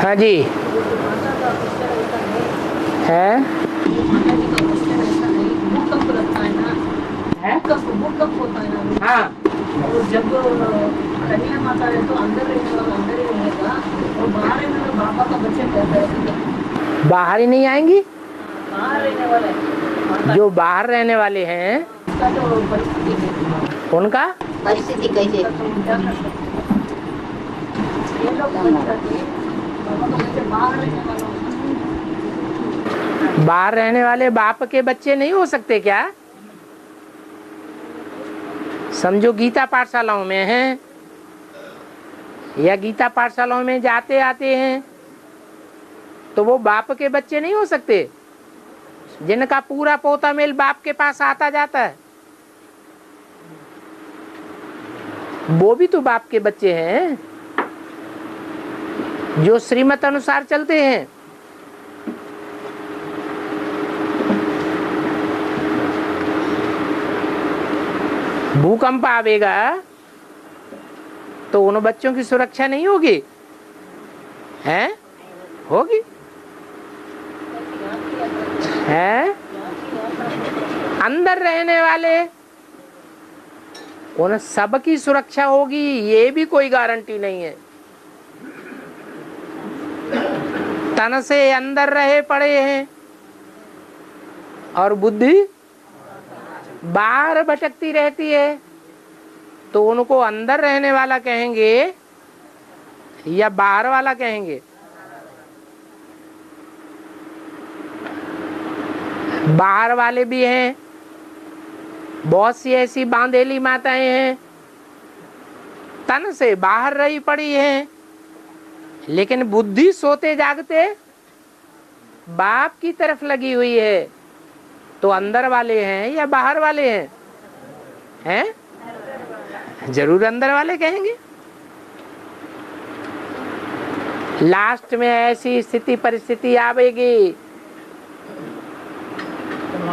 हाँ जी है। भूकंप होता है ना। हाँ और जब कन्या माता है तो अंदर रहने वाला अंदर ही रहेगा और बाहर रहने वाला बाबा का बच्चे कहता है। बाहर ही नहीं आएंगी। बाहर रहने वाले जो बाहर रहने वाले हैं उसका जो परिस्थिति है, उनका परिस्थिति कैसे? तो क्या कर सकते हैं? ये लोग बाबा का बच्चे बाहर रहने वाला बाहर रहने वाले बाप के बच्चे नहीं हो सकते क्या? समझो गीता पाठशालाओं में हैं या गीता पाठशालाओं में जाते आते हैं तो वो बाप के बच्चे नहीं हो सकते, जिनका पूरा पोता मेल बाप के पास आता जाता है। वो भी तो बाप के बच्चे हैं जो श्रीमत अनुसार चलते हैं। भूकंप आवेगा तो उन बच्चों की सुरक्षा नहीं होगी, हैं? होगी, हैं? अंदर रहने वाले उन सब की सुरक्षा होगी, ये भी कोई गारंटी नहीं है। तन से अंदर रहे पड़े हैं और बुद्धि बाहर भटकती रहती है, तो उनको अंदर रहने वाला कहेंगे या बाहर वाला कहेंगे? बाहर वाले भी हैं, बहुत सी ऐसी बांधेली माताएं हैं तन से बाहर रही पड़ी हैं, लेकिन बुद्धि सोते जागते बाप की तरफ लगी हुई है। तो अंदर वाले हैं या बाहर वाले हैं? हैं? जरूर अंदर वाले कहेंगे। लास्ट में ऐसी स्थिति परिस्थिति आवेगी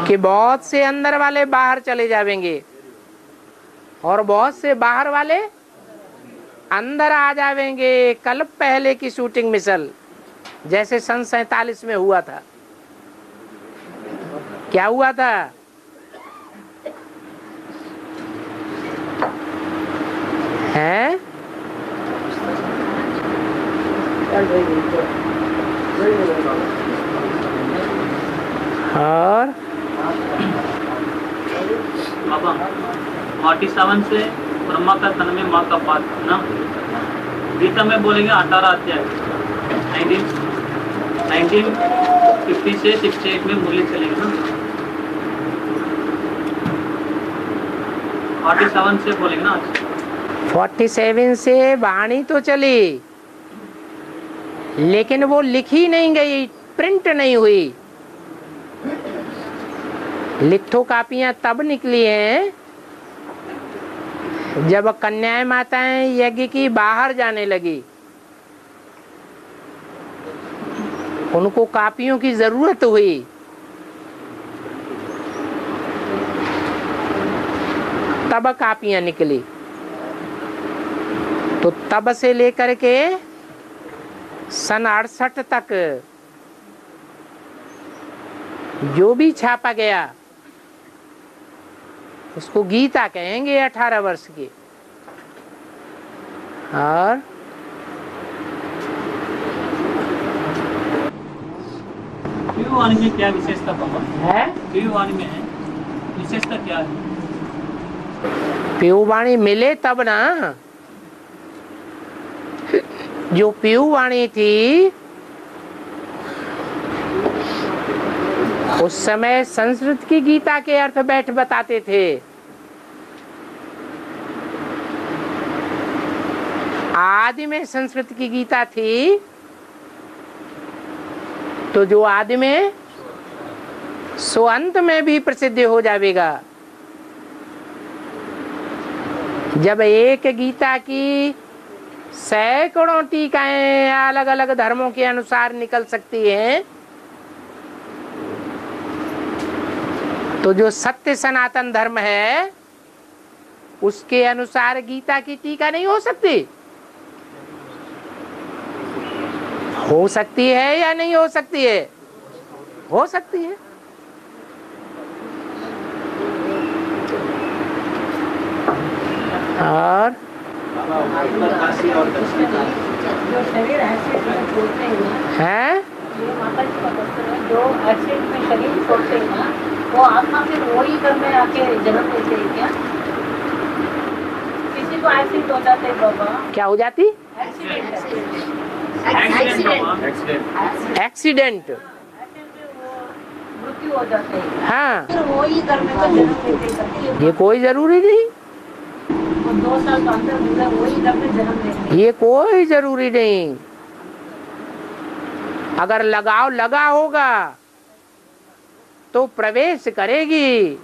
कि बहुत से अंदर वाले बाहर चले जावेंगे और बहुत से बाहर वाले अंदर आ जावेंगे। कल पहले की शूटिंग मिसल जैसे सन 47 में हुआ था। क्या हुआ था? हैं? और 47 से ब्रह्मा का तन में माँ का पात ना, गीता में बोलेंगे 18 अध्याय 1950 से 68 में मूल्य चलेंगे ना। 47 से बोलेंगे ना। 47 से वाणी तो चली, लेकिन वो लिखी नहीं गई, प्रिंट नहीं हुई। लिथो कापियां तब निकली हैं जब कन्याएं माताएं यज्ञ की बाहर जाने लगी, उनको कापियों की जरूरत हुई। तब कापियां निकली। तो तब से लेकर के सन 68 तक जो भी छापा गया उसको गीता कहेंगे 18 वर्ष की। और वाणी में क्या विशेषता है? वाणी में है विशेषता क्या है? पीयू वाणी मिले तब ना। जो पीयू वाणी थी उस समय संस्कृत की गीता के अर्थ बैठ बताते थे। आदि में संस्कृत की गीता थी, तो जो आदि में सो अंत में भी प्रसिद्ध हो जाएगा। जब एक गीता की सैकड़ों टीकाएं अलग अलग धर्मों के अनुसार निकल सकती हैं, तो जो सत्य सनातन धर्म है उसके अनुसार गीता की टीका नहीं हो सकती। हो सकती है या नहीं हो सकती है? हो सकती है। और जो शरीर एक्सीडेंट में छोड़ते हैं ना, है ये माता जी का क्वेश्चन है, जो एक्सीडेंट में शरीर छोड़ते हैं ना, वो आत्मा फिर वही घर में आके जन्म लेते हैं क्या? किसी को एक्सीडेंट हो जाता है बाबा, क्या हो जाती? Accident accident. मृत्यु हो जाता है, हाँ, फिर वही घर में का जन्म लेते हैं। ये कोई जरूरी नहीं, 2 साल का अंदर मिला वही घर में जन्म लेते हैं। ये कोई जरूरी नहीं। अगर लगाव लगा होगा तो प्रवेश करेगी,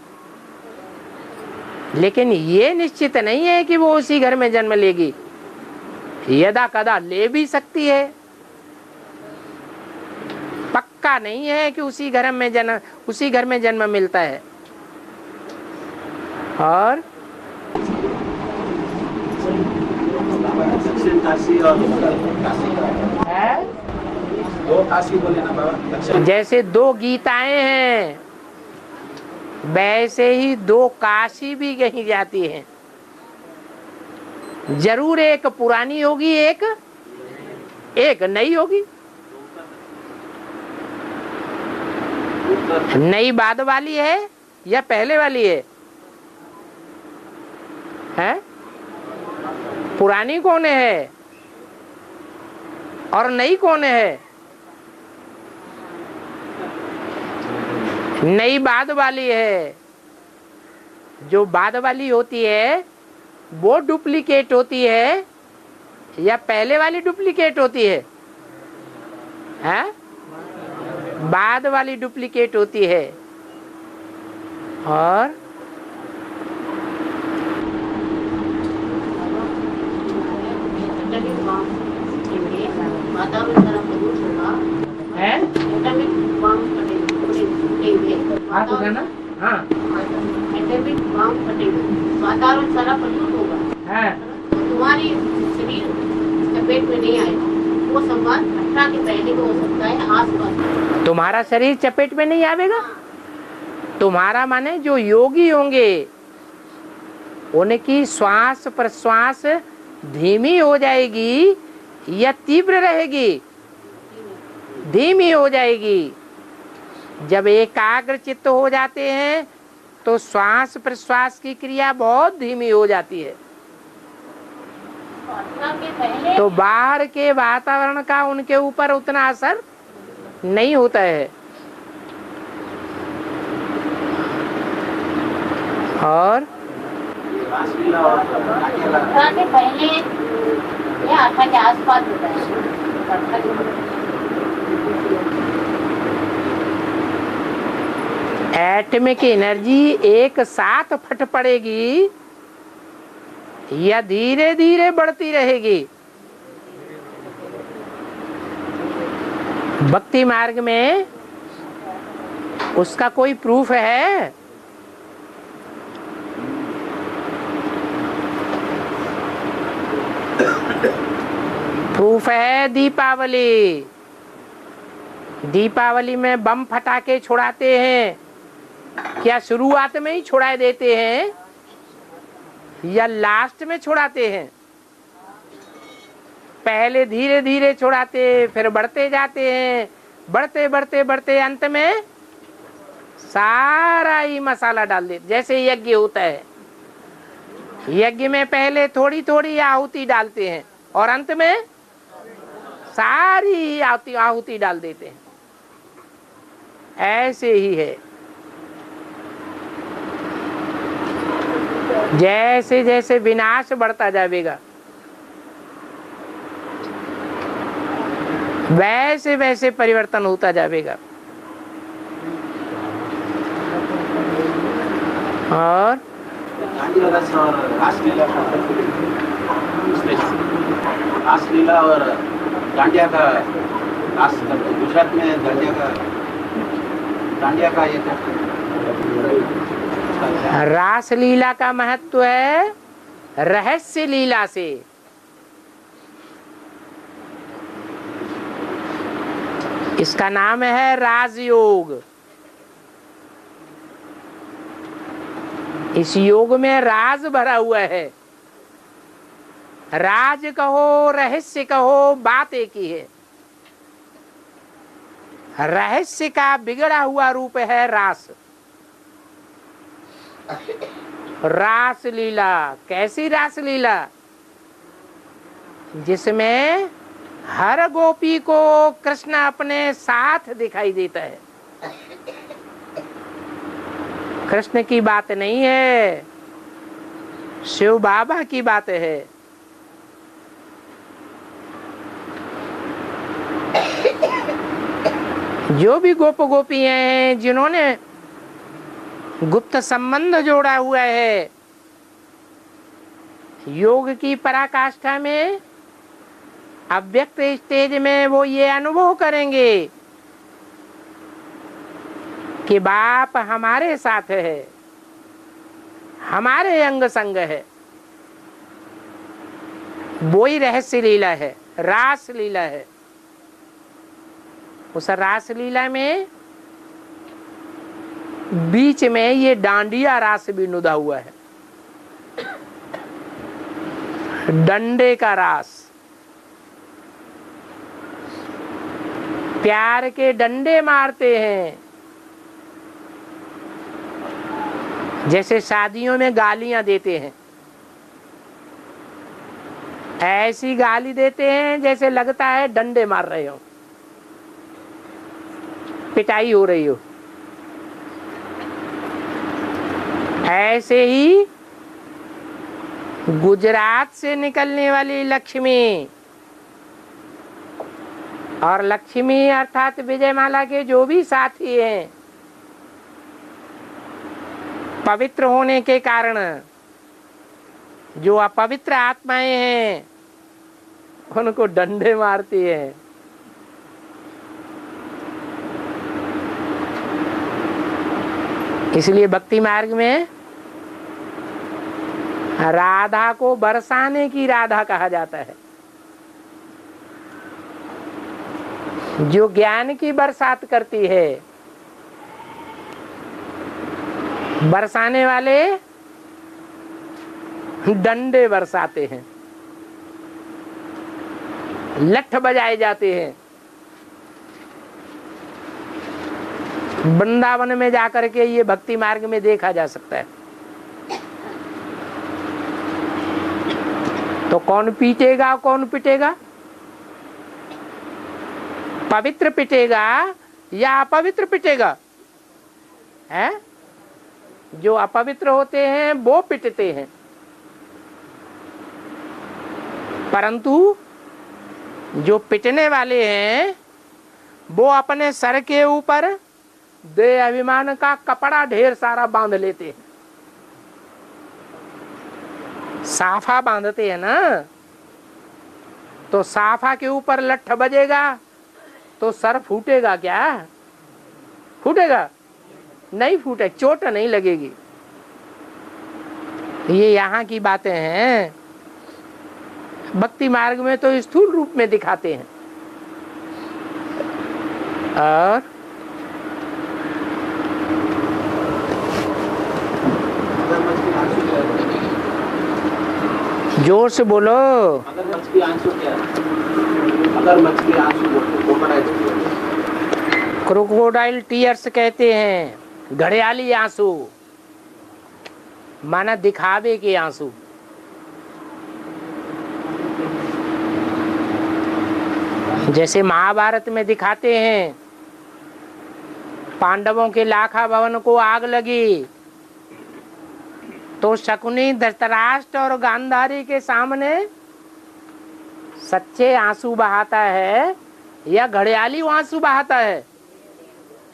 लेकिन ये निश्चित नहीं है कि वो उसी घर में जन्म लेगी। यदा कदा ले भी सकती है, पक्का नहीं है कि उसी घर में जन्म मिलता है। और दो काशी बोले ना बाबा। जैसे 2 गीताएं हैं, वैसे ही 2 काशी भी कही जाती हैं। जरूर एक पुरानी होगी, एक नई होगी। नई बाद वाली है या पहले वाली है? हैं? पुरानी कौन है और नई कौन है? नई बाद वाली है। जो बाद वाली होती है वो डुप्लीकेट होती है या पहले वाली डुप्लीकेट होती है? हैं? बाद वाली डुप्लीकेट होती है। और है हाँ, वातावरण सारा प्रदूषित होगा, हाँ, तुम्हारी शरीर चपेट में नहीं आएगा। वो संवाद 18 के पहले को हो सकता है, आसपास। तुम्हारा शरीर चपेट में नहीं आवेगा। तुम्हारा माने जो योगी होंगे उनकी श्वास प्रश्वास धीमी हो जाएगी या तीव्र रहेगी? धीमी हो जाएगी। जब एकाग्र चित्त हो जाते हैं तो श्वास प्रश्वास की क्रिया बहुत धीमी हो जाती है। तो बाहर के वातावरण का उनके ऊपर उतना असर नहीं होता है। और के पहले या 18 के आसपास होता है। एटमिक एनर्जी एक साथ फट पड़ेगी या धीरे धीरे बढ़ती रहेगी? भक्ति मार्ग में उसका कोई प्रूफ है? प्रूफ है दीपावली। दीपावली में बम फटाके छुड़ाते हैं, क्या शुरुआत में ही छुड़ा देते हैं या लास्ट में छुड़ाते हैं? पहले धीरे धीरे छुड़ाते, फिर बढ़ते जाते हैं, बढ़ते बढ़ते बढ़ते अंत में सारा ही मसाला डाल देते। जैसे यज्ञ होता है, यज्ञ में पहले थोड़ी थोड़ी आहुति डालते हैं और अंत में सारी आहुति डाल देते हैं। ऐसे ही है। जैसे जैसे विनाश बढ़ता जाएगा वैसे वैसे परिवर्तन होता जाएगा। और रासलीला और डांडिया का गुजरात में डांडिया का ये रासलीला का महत्व है रहस्य लीला से। इसका नाम है राजयोग। इस योग में राज भरा हुआ है। राज कहो, रहस्य कहो, बात एक ही है। रहस्य का बिगड़ा हुआ रूप है रास। रास लीला, कैसी रास लीला? जिसमें हर गोपी को कृष्ण अपने साथ दिखाई देता है। कृष्ण की बात नहीं है, शिव बाबा की बात है। जो भी गोप गोपियां हैं जिन्होंने गुप्त संबंध जोड़ा हुआ है, योग की पराकाष्ठा में, अव्यक्त स्टेज में वो ये अनुभव करेंगे कि बाप हमारे साथ है, हमारे अंग संग है। वो ही रहस्य लीला है, रास लीला है। उस रास लीला में बीच में ये डांडिया रास भी नुदा हुआ है, डंडे का रास। प्यार के डंडे मारते हैं। जैसे शादियों में गालियां देते हैं, ऐसी गाली देते हैं जैसे लगता है डंडे मार रहे हो, पिटाई हो रही हो। ऐसे ही गुजरात से निकलने वाली लक्ष्मी, और लक्ष्मी अर्थात विजयमाला के जो भी साथी हैं, पवित्र होने के कारण जो अपवित्र आत्माएं हैं उनको डंडे मारती है। इसलिए भक्ति मार्ग में राधा को बरसाने की राधा कहा जाता है। जो ज्ञान की बरसात करती है, बरसाने वाले डंडे बरसाते हैं, लठ बजाए जाते हैं। वृंदावन में जाकर के ये भक्ति मार्ग में देखा जा सकता है। तो कौन पीटेगा, कौन पिटेगा? पवित्र पिटेगा या अपवित्र पिटेगा? है? जो अपवित्र होते हैं वो पिटते हैं, परंतु जो पिटने वाले हैं वो अपने सर के ऊपर दे अभिमान का कपड़ा ढेर सारा बांध लेते हैं। साफा बांधते हैं ना, तो साफा के ऊपर लठ बजेगा तो सर फूटेगा क्या? फूटेगा? नहीं फूटे, चोट नहीं लगेगी। ये यहाँ की बातें हैं। भक्ति मार्ग में तो स्थूल रूप में दिखाते हैं। और जोर से बोलो। मगरमच्छ की आंसू क्या है? मगरमच्छ की आंसू क्रोकोडाइल टीयर्स कहते हैं, घड़ियाली आंसू, माना दिखावे के आंसू। जैसे महाभारत में दिखाते हैं, पांडवों के लाखा भवन को आग लगी तो शकुनी, धृतराष्ट्र और गांधारी के सामने सच्चे आंसू बहाता है या घड़ियाली आंसू बहाता है?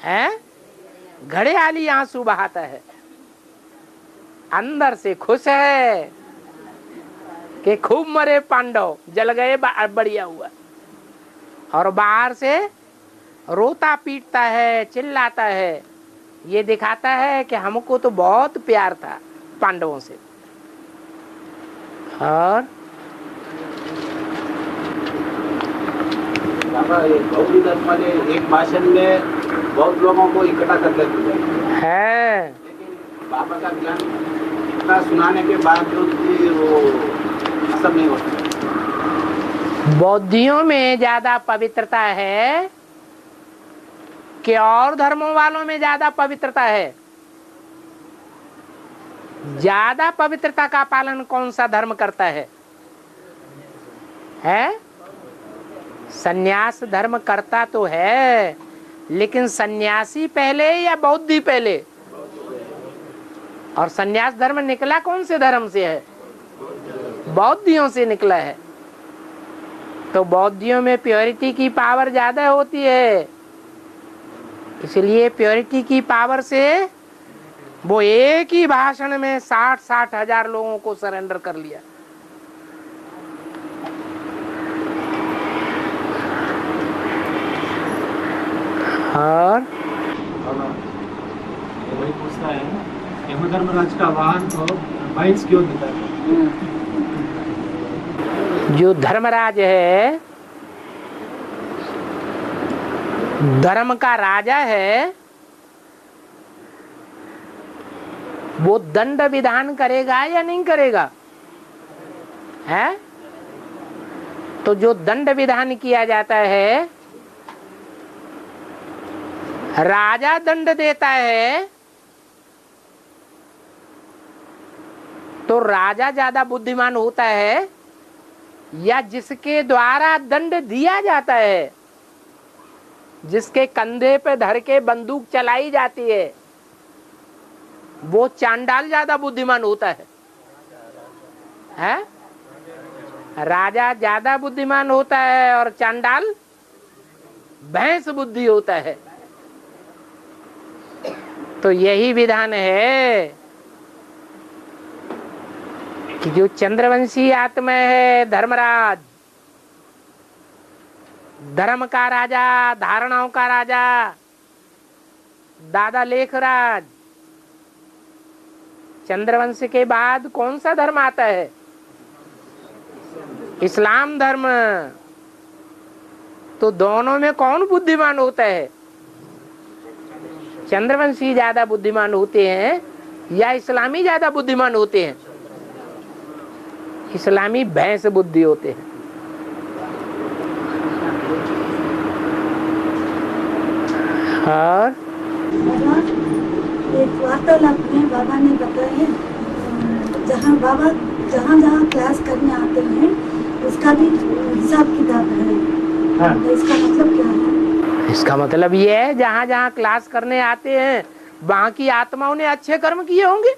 हैं? घड़ियाली आंसू बहाता है। अंदर से खुश है कि खूब मरे पांडव, जल गए, बढ़िया हुआ, और बाहर से रोता पीटता है, चिल्लाता है। ये दिखाता है कि हमको तो बहुत प्यार था पांडवों से। और बाबा ये बौद्ध धर्म वाले एक भाषण में बहुत लोगों को इकट्ठा कर देते है। लेकिन बाबा का ज्ञान इतना सुनाने के बावजूद भी वो असर नहीं होता। बौद्धियों में ज्यादा पवित्रता है कि और धर्मों वालों में ज्यादा पवित्रता है? ज्यादा पवित्रता का पालन कौन सा धर्म करता है? सन्यास धर्म करता तो है, लेकिन सन्यासी पहले या बौद्धि पहले? और सन्यास धर्म निकला कौन से धर्म से है? बौद्धियों से निकला है। तो बौद्धियों में प्योरिटी की पावर ज्यादा होती है, इसलिए प्योरिटी की पावर से वो एक ही भाषण में 60-60 हजार लोगों को सरेंडर कर लिया। और वही पूछता है यमधर्मराज का वाहन को बाइक्स क्यों देता है? जो धर्मराज है, धर्म का राजा है, वो दंड विधान करेगा या नहीं करेगा? है? तो जो दंड विधान किया जाता है, राजा दंड देता है, तो राजा ज्यादा बुद्धिमान होता है या जिसके द्वारा दंड दिया जाता है, जिसके कंधे पे धर के बंदूक चलाई जाती है, वो चांडाल ज्यादा बुद्धिमान होता है? राजा ज्यादा बुद्धिमान होता है और चांडाल भैंस बुद्धि होता है। तो यही विधान है कि जो चंद्रवंशी आत्मा है धर्मराज, धर्म का राजा, धारणाओं का राजा, दादा लेखराज, चंद्रवंश के बाद कौन सा धर्म आता है? इस्लाम धर्म। तो दोनों में कौन बुद्धिमान होता है? चंद्रवंशी ज्यादा बुद्धिमान होते हैं या इस्लामी ज्यादा बुद्धिमान होते हैं? इस्लामी भैंस बुद्धि होते हैं। और एक वार्तालाप में बाबा ने बताया, जहाँ बाबा जहाँ क्लास करने आते हैं उसका भी हिसाब किताब है। तो इसका मतलब क्या है? इसका मतलब ये है जहाँ जहाँ क्लास करने आते हैं वहाँ की आत्माओं ने अच्छे कर्म किए होंगे।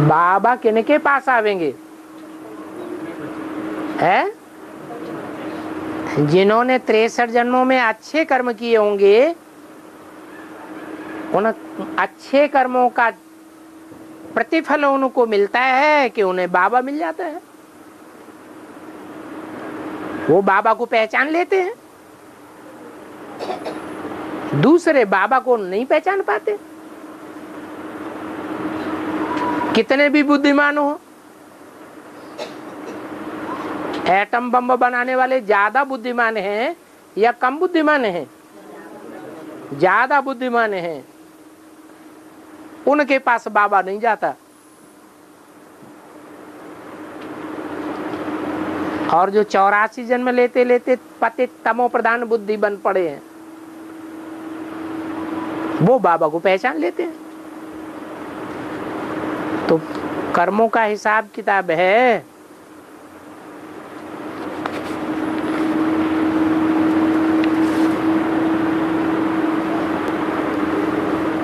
बाबा किनके पास आवेंगे? है जिन्होंने 63 जन्मों में अच्छे कर्म किए होंगे, उन अच्छे कर्मों का प्रतिफल उनको मिलता है कि उन्हें बाबा मिल जाता है। वो बाबा को पहचान लेते हैं, दूसरे बाबा को नहीं पहचान पाते। कितने भी बुद्धिमान हो, एटम बम बनाने वाले ज्यादा बुद्धिमान हैं या कम बुद्धिमान हैं? ज्यादा बुद्धिमान हैं, उनके पास बाबा नहीं जाता। और जो 84 जन्म लेते लेते पतित तमो प्रधान बुद्धि बन पड़े हैं, वो बाबा को पहचान लेते हैं। तो कर्मों का हिसाब किताब है।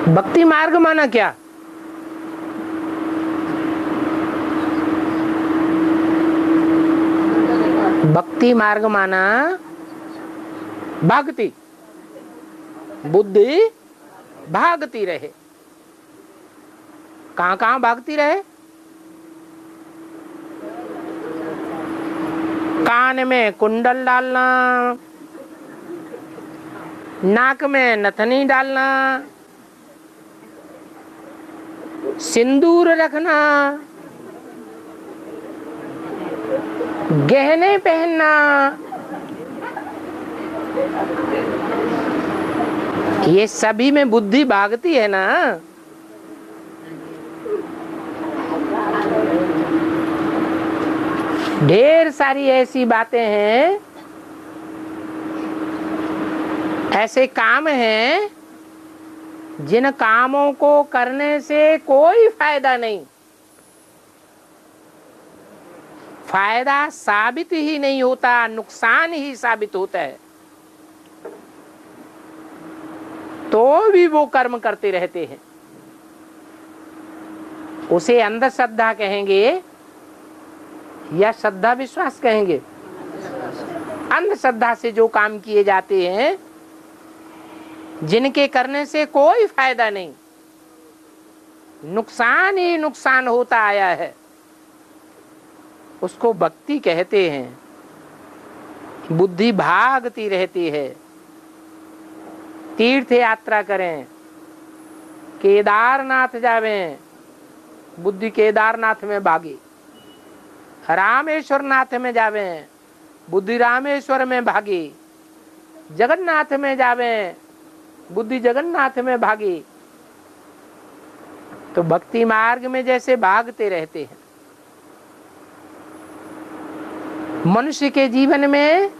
भक्ति मार्ग माना क्या? भक्ति मार्ग माना भागती बुद्धि भागती रहे। कहां कहां भागती रहे? कान में कुंडल डालना, नाक में नथनी डालना, सिंदूर रखना, गहने पहनना, ये सभी में बुद्धि भागती है ना। ढेर सारी ऐसी बातें हैं, ऐसे काम हैं जिन कामों को करने से कोई फायदा नहीं, फायदा साबित ही नहीं होता, नुकसान ही साबित होता है, तो भी वो कर्म करते रहते हैं। उसे अंधश्रद्धा कहेंगे या श्रद्धा विश्वास कहेंगे? अंधश्रद्धा से जो काम किए जाते हैं, जिनके करने से कोई फायदा नहीं, नुकसान ही नुकसान होता आया है, उसको भक्ति कहते हैं। बुद्धि भागती रहती है। तीर्थ यात्रा करें, केदारनाथ जावें, बुद्धि केदारनाथ में भागी, रामेश्वर नाथ में जावें, बुद्धि रामेश्वर में भागी, जगन्नाथ में जावें, बुद्धि जगन्नाथ में भागी। तो भक्ति मार्ग में जैसे भागते रहते हैं। मनुष्य के जीवन में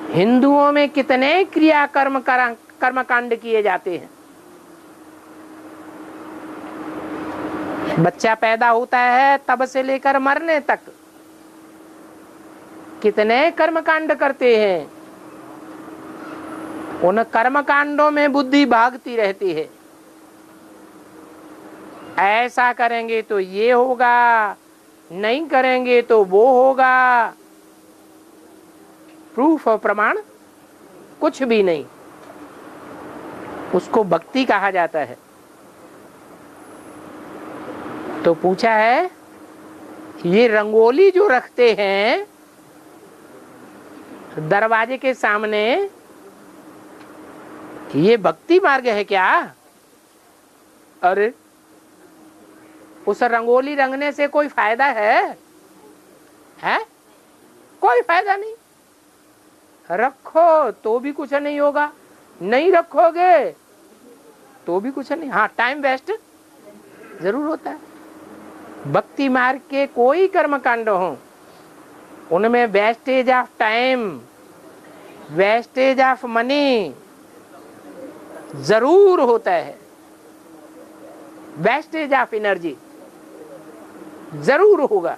हिंदुओं में कितने क्रिया कर्मकांड किए जाते हैं। बच्चा पैदा होता है तब से लेकर मरने तक कितने कर्मकांड करते हैं। उन कर्मकांडों में बुद्धि भागती रहती है। ऐसा करेंगे तो ये होगा, नहीं करेंगे तो वो होगा। प्रूफ और प्रमाण कुछ भी नहीं। उसको भक्ति कहा जाता है। तो पूछा है, ये रंगोली जो रखते हैं दरवाजे के सामने, ये भक्ति मार्ग है क्या? अरे उस रंगोली रंगने से कोई फायदा है? कोई फायदा नहीं। रखो तो भी कुछ नहीं होगा, नहीं रखोगे तो भी कुछ नहीं। हाँ, टाइम वेस्ट जरूर होता है। भक्ति मार्ग के कोई कर्मकांड हो, उनमें wastage of time, wastage of money जरूर होता है, वेस्टेज ऑफ एनर्जी जरूर होगा।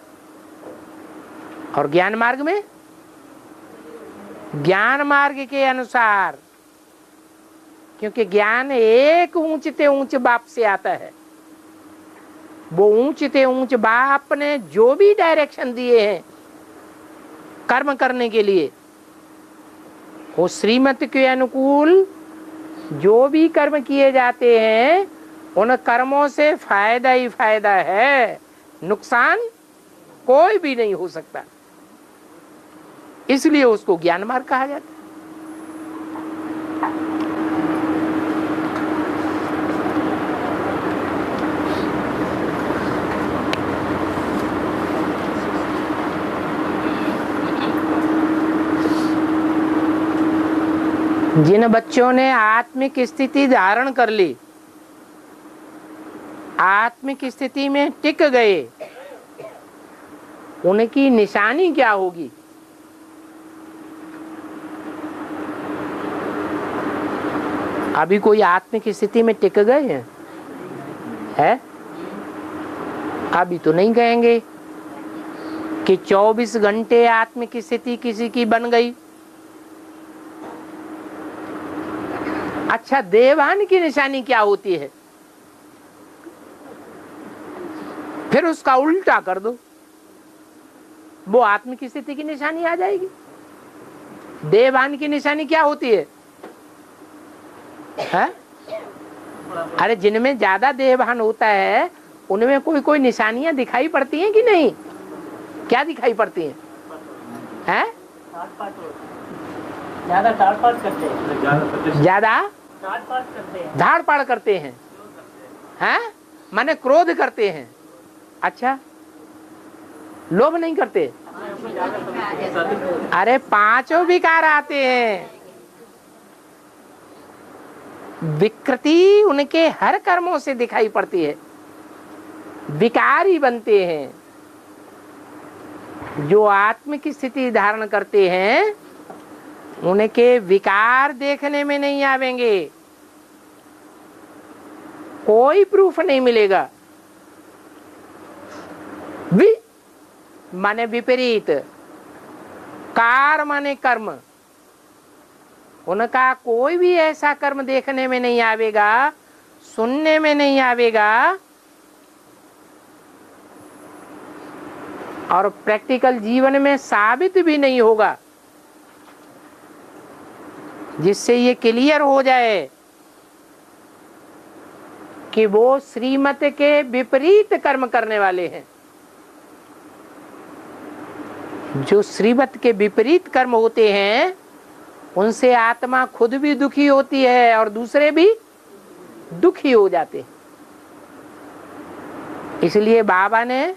और ज्ञान मार्ग में, ज्ञान मार्ग के अनुसार, क्योंकि ज्ञान एक ऊंचते ऊंच बाप से आता है, वो ऊंचते ऊंच बाप ने जो भी डायरेक्शन दिए हैं कर्म करने के लिए, वो श्रीमत के अनुकूल जो भी कर्म किए जाते हैं, उन कर्मों से फायदा ही फायदा है, नुकसान कोई भी नहीं हो सकता। इसलिए उसको ज्ञान मार्ग कहा जाता है। जिन बच्चों ने आत्मिक स्थिति धारण कर ली, आत्मिक स्थिति में टिक गए, उनकी निशानी क्या होगी? अभी कोई आत्मिक स्थिति में टिक गए हैं? है? अभी तो नहीं कहेंगे कि 24 घंटे आत्मिक स्थिति किसी की बन गई। अच्छा, देवान की निशानी क्या होती है? फिर उसका उल्टा कर दो, वो आत्मिक स्थिति की निशानी आ जाएगी। देवान की निशानी क्या होती है? अरे जिनमें ज्यादा देहभान होता है उनमें कोई कोई निशानियां दिखाई पड़ती हैं कि नहीं? क्या दिखाई पड़ती हैं? ज्यादा टाट-पाट करते हैं, ज्यादा टाट-पाट करते हैं, धाड़ पाड़ करते हैं। हैं? माने क्रोध करते हैं। अच्छा, लोभ नहीं करते? अरे पांचों विकार आते हैं, विकृति उनके हर कर्मों से दिखाई पड़ती है, विकार ही बनते हैं। जो आत्म की स्थिति धारण करते हैं उनके विकार देखने में नहीं आवेंगे, कोई प्रूफ नहीं मिलेगा। माने विपरीत, कार माने कर्म, उनका कोई भी ऐसा कर्म देखने में नहीं आवेगा, सुनने में नहीं आवेगा और प्रैक्टिकल जीवन में साबित भी नहीं होगा, जिससे ये क्लियर हो जाए कि वो श्रीमत के विपरीत कर्म करने वाले हैं। जो श्रीमत के विपरीत कर्म होते हैं उनसे आत्मा खुद भी दुखी होती है और दूसरे भी दुखी हो जाते हैं। इसलिए बाबा ने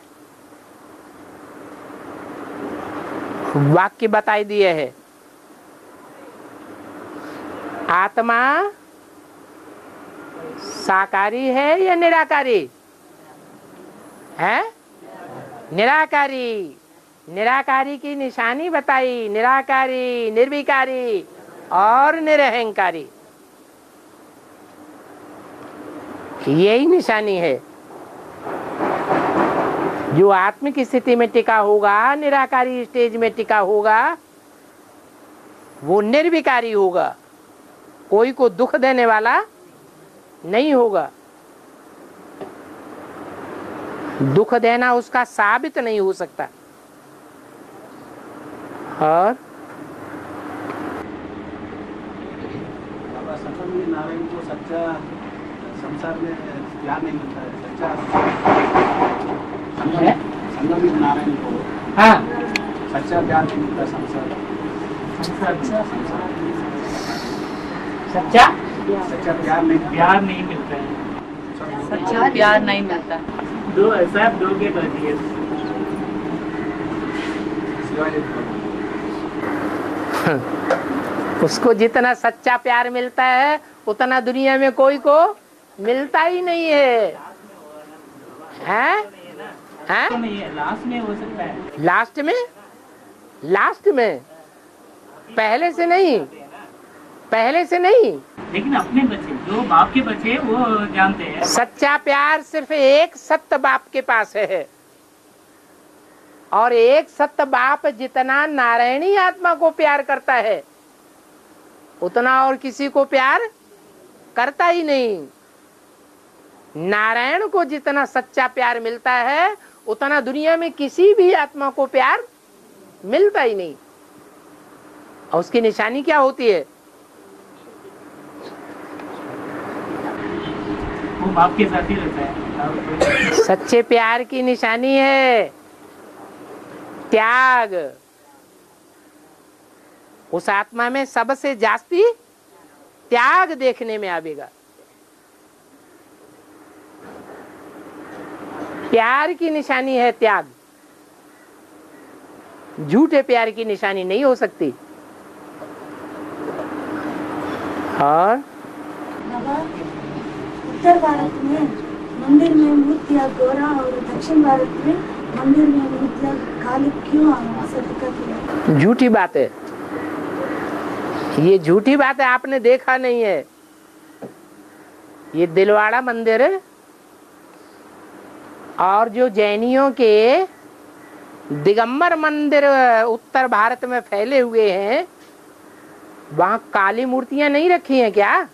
वाक्य बताई दिए है, आत्मा साकारी है या निराकारी है? निराकारी। निराकारी की निशानी बताई, निराकारी, निर्विकारी और निरहंकारी, यही निशानी है। जो आत्म की स्थिति में टिका होगा, निराकारी स्टेज में टिका होगा, वो निर्विकारी होगा, कोई को दुख देने वाला नहीं होगा। दुख देना उसका साबित नहीं हो सकता। और बाबा सफल में नारायण को सच्चा संसार में प्यार नहीं मिलता है, सच्चा संगम में नारायण को सच्चा प्यार नहीं मिलता संसार। सच्चा प्यार नहीं मिलता है। सच्चा प्यार नहीं मिलता। दो ऐसा दो के प्रति उसको जितना सच्चा प्यार मिलता है उतना दुनिया में कोई को मिलता ही नहीं है। हैं? लास्ट में हो सकता है। लास्ट में? लास्ट में? पहले से नहीं, पहले से नहीं। लेकिन अपने बच्चे, जो बाप के बच्चे वो जानते हैं। सच्चा प्यार सिर्फ एक सत्य बाप के पास है, और एक सत्य बाप जितना नारायणी आत्मा को प्यार करता है उतना और किसी को प्यार करता ही नहीं। नारायण को जितना सच्चा प्यार मिलता है उतना दुनिया में किसी भी आत्मा को प्यार मिलता ही नहीं। और उसकी निशानी क्या होती है? वो बाप के साथ ही रहता है। सच्चे प्यार की निशानी है त्याग। उस आत्मा में सबसे जास्ती त्याग देखने में आवेगा। प्यार की निशानी है त्याग, झूठे प्यार की निशानी नहीं हो सकती। और बाबा, उत्तर भारत में मंदिर में मूर्तियां गोरा और दक्षिण भारत में मंदिर में मूर्तियां काली क्यों ऐसा दिक्कत है? झूठी बात है, ये झूठी बात है, आपने देखा नहीं है। ये दिलवाड़ा मंदिर और जो जैनियों के दिगंबर मंदिर उत्तर भारत में फैले हुए हैं, वहां काली मूर्तियां नहीं रखी हैं क्या?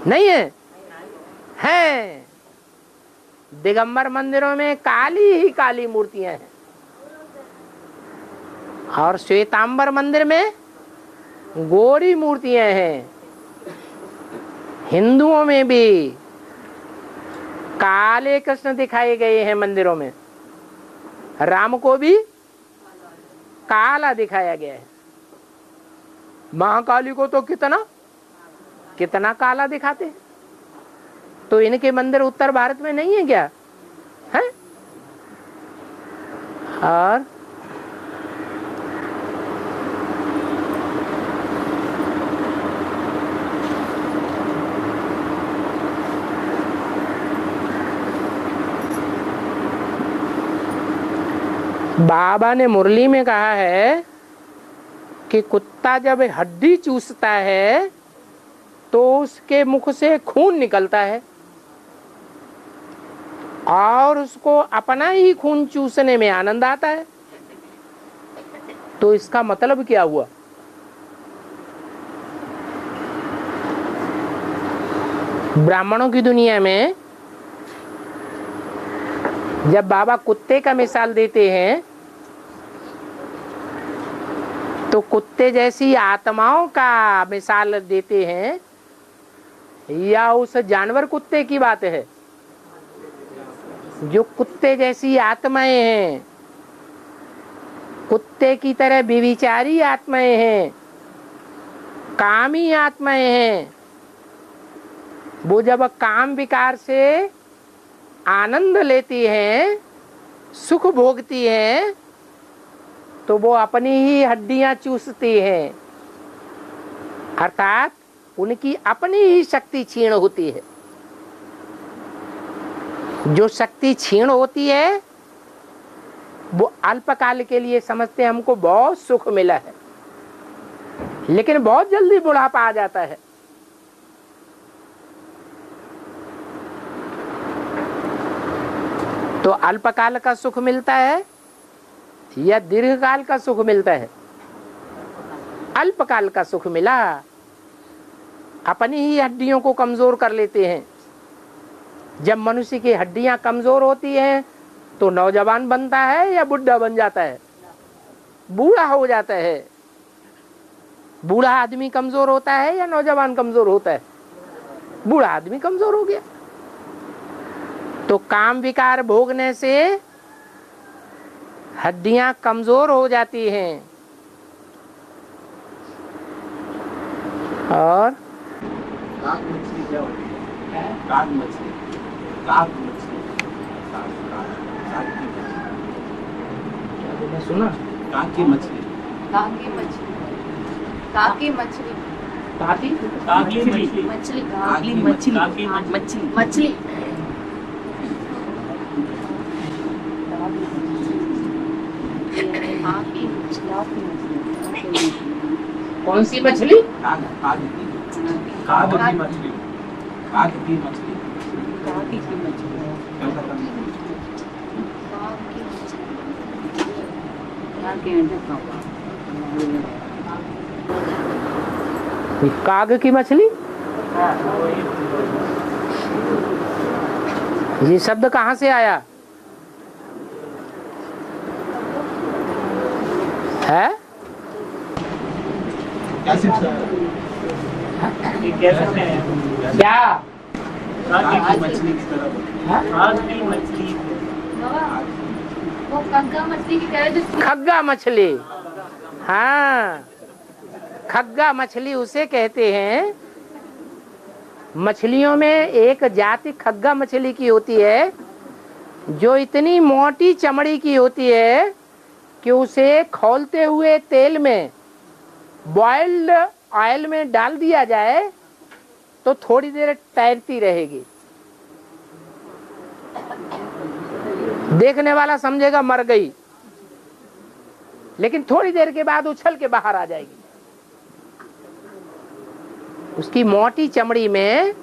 नहीं है? हैं। दिगंबर मंदिरों में काली ही काली मूर्तियां हैं, और श्वेतांबर मंदिर में गोरी मूर्तियां हैं। हिंदुओं में भी काले कृष्ण दिखाए गए हैं मंदिरों में, राम को भी काला दिखाया गया है। महाकाली को तो कितना कितना काला दिखाते हैं। तो इनके मंदिर उत्तर भारत में नहीं है क्या? है? और बाबा ने मुरली में कहा है कि कुत्ता जब हड्डी चूसता है तो उसके मुख से खून निकलता है और उसको अपना ही खून चूसने में आनंद आता है। तो इसका मतलब क्या हुआ? ब्राह्मणों की दुनिया में जब बाबा कुत्ते का मिसाल देते हैं तो कुत्ते जैसी आत्माओं का मिसाल देते हैं या उस जानवर कुत्ते की बात है? जो कुत्ते जैसी आत्माएं हैं, कुत्ते की तरह व्यभिचारी आत्माएं हैं, कामी आत्माएं हैं, वो जब काम विकार से आनंद लेती हैं, सुख भोगती हैं, तो वो अपनी ही हड्डियां चूसती हैं, अर्थात उनकी अपनी ही शक्ति क्षीण होती है। जो शक्ति क्षीण होती है वो अल्पकाल के लिए समझते हैं हमको बहुत सुख मिला है, लेकिन बहुत जल्दी बुढ़ापा आ जाता है। तो अल्पकाल का सुख मिलता है या दीर्घकाल का सुख मिलता है? अल्पकाल का सुख मिला, अपनी ही हड्डियों को कमजोर कर लेते हैं। जब मनुष्य की हड्डियां कमजोर होती हैं तो नौजवान बनता है या बुढ़ा बन जाता है? बूढ़ा हो जाता है। बूढ़ा आदमी कमजोर होता है या नौजवान कमजोर होता है? बूढ़ा आदमी कमजोर हो गया। तो काम विकार भोगने से हड्डियां कमजोर हो जाती हैं। और काक मछली क्या होती है? काक मछली, काक मछली, काक की मछली। सुना? काक की मछली, काकी मछली, काकी मछली, काकी काकी मछली, मछली, काकी मछली, काकी मछली, मछली, काकी मछली, कौन सी मछली? काक, काक की मछली, काक की मछली, काकी की मछली, कलकत्ता में। काग की मछली? ये शब्द कहाँ से आया है? कैसे ये कह सकते हैं क्या? काक की मछली की तरह होती है। काकी मछली। वो कंगा मछली की तरह जो खग्गा मछली। हाँ, खग्गा मछली उसे कहते हैं। मछलियों में एक जाति खग्गा मछली की होती है जो इतनी मोटी चमड़ी की होती है कि उसे खौलते हुए तेल में, बॉइल्ड ऑयल में डाल दिया जाए तो थोड़ी देर तैरती रहेगी। देखने वाला समझेगा मर गई, लेकिन थोड़ी देर के बाद उछल के बाहर आ जाएगी। उसकी मोटी चमड़ी में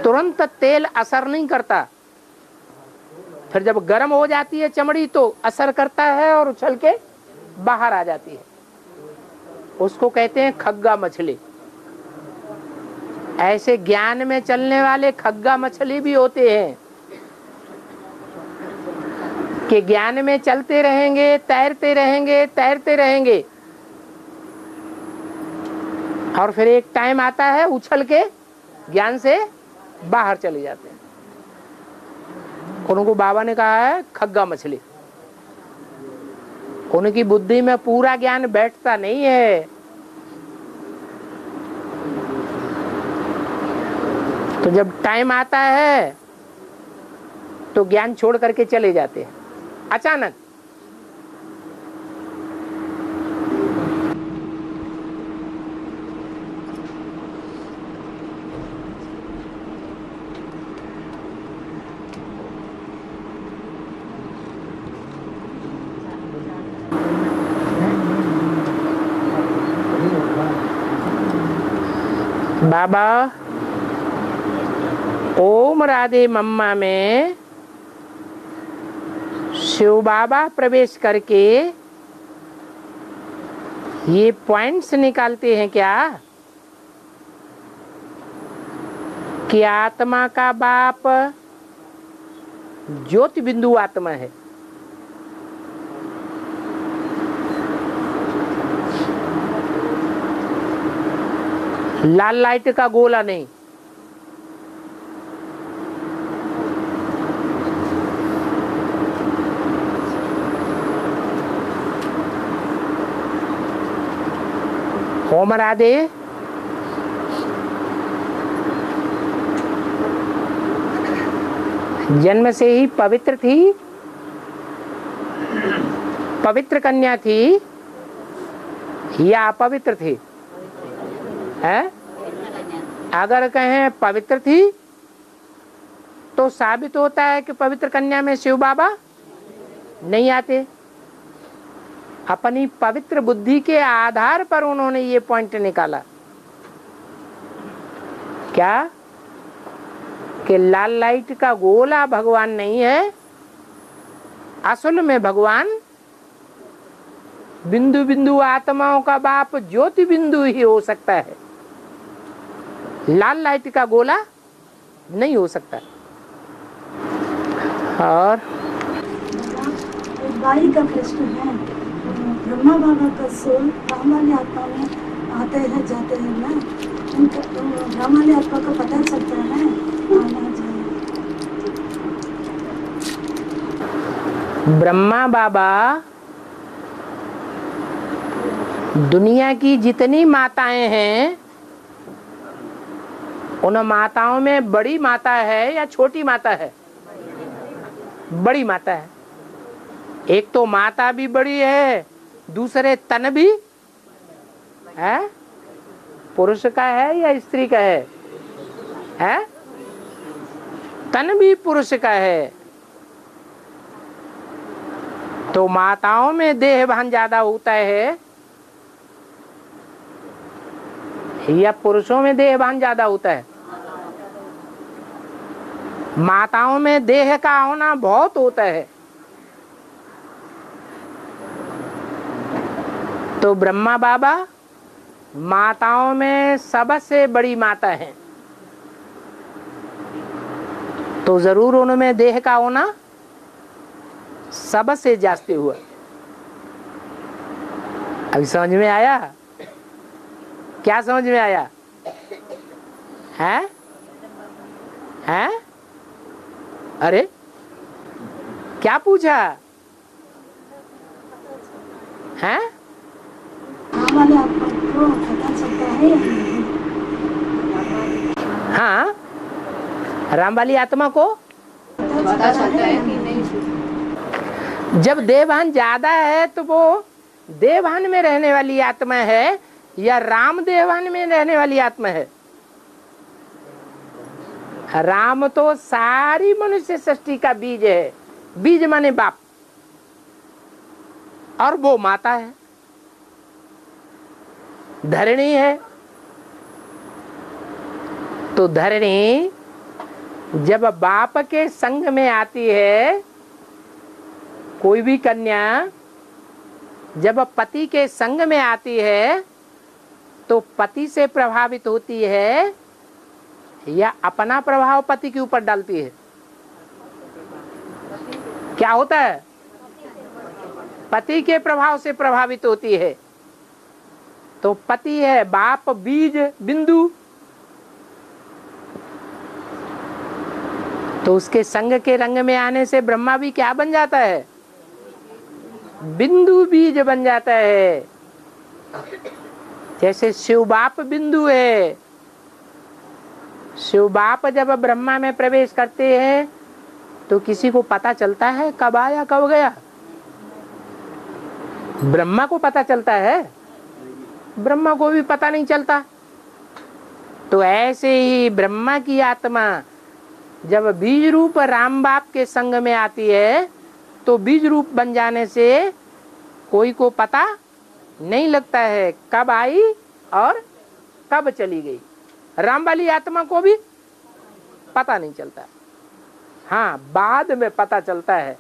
तुरंत तेल असर नहीं करता, फिर जब गर्म हो जाती है चमड़ी तो असर करता है और उछल के बाहर आ जाती है। उसको कहते हैं खग्गा मछली। ऐसे ज्ञान में चलने वाले खग्गा मछली भी होते हैं कि ज्ञान में चलते रहेंगे, तैरते रहेंगे, तैरते रहेंगे, और फिर एक टाइम आता है उछल के ज्ञान से बाहर चले जाते हैं। उनको बाबा ने कहा है खग्गा मछली। उनकी बुद्धि में पूरा ज्ञान बैठता नहीं है। तो जब टाइम आता है तो ज्ञान छोड़ करके चले जाते हैं अचानक। बाबा ओम राधे मम्मा में शिव बाबा प्रवेश करके ये पॉइंट्स निकालते हैं क्या कि आत्मा का बाप ज्योति बिंदु आत्मा है। लाल लाइट का गोला नहीं। ओम राधे जन्म से ही पवित्र थी, पवित्र कन्या थी या अपवित्र थी? है? अगर कहें पवित्र थी तो साबित होता है कि पवित्र कन्या में शिव बाबा नहीं आते। अपनी पवित्र बुद्धि के आधार पर उन्होंने ये पॉइंट निकाला क्या कि लाल लाइट का गोला भगवान नहीं है, असल में भगवान बिंदु बिंदु आत्माओं का बाप ज्योति बिंदु ही हो सकता है, लाल लाइट का गोला नहीं हो सकता। और बाई का प्रश्न है, ब्रह्मा बाबा का सोल रामाली आत्मा में आते हैं जाते हैं ना, उनका रामाली आत्मा को पता चलता है आना जाए। ब्रह्मा बाबा दुनिया की जितनी माताएं हैं उन माताओं में बड़ी माता है या छोटी माता है? बड़ी माता है। एक तो माता भी बड़ी है, दूसरे तन भी है। पुरुष का है या स्त्री का है? है? तन भी पुरुष का है। तो माताओं में देहभान ज्यादा होता है या पुरुषों में देहभान ज्यादा होता है? माताओं में देह का होना बहुत होता है। तो ब्रह्मा बाबा माताओं में सबसे बड़ी माता है, तो जरूर उनमें देह का होना सबसे जास्ती हुआ। अभी समझ में आया? क्या समझ में आया? है? है? अरे क्या पूछा है? रामाली आत्मा को पता चलता है या नहीं? हाँ, राम वाली आत्मा को पता चलता है कि नहीं? जब देवभान ज्यादा है तो वो देवभान में रहने वाली आत्मा है या राम देवभान में रहने वाली आत्मा है? राम तो सारी मनुष्य सृष्टि का बीज है, बीज माने बाप, और वो माता है, धरणी है। तो धरणी जब बाप के संग में आती है, कोई भी कन्या जब पति के संग में आती है तो पति से प्रभावित होती है या अपना प्रभाव पति के ऊपर डालती है? क्या होता है? पति के प्रभाव से प्रभावित होती है। तो पति है बाप, बीज बिंदु, तो उसके संग के रंग में आने से ब्रह्मा भी क्या बन जाता है? बिंदु बीज बन जाता है। जैसे शिव बाप बिंदु है, शिव बाप जब ब्रह्मा में प्रवेश करते हैं तो किसी को पता चलता है कब आया कब गया? ब्रह्मा को पता चलता है? ब्रह्मा को भी पता नहीं चलता। तो ऐसे ही ब्रह्मा की आत्मा जब बीज रूप राम बाप के संग में आती है तो बीज रूप बन जाने से कोई को पता नहीं लगता है कब आई और कब चली गई। राम वाली आत्मा को भी पता नहीं चलता, हाँ बाद में पता चलता है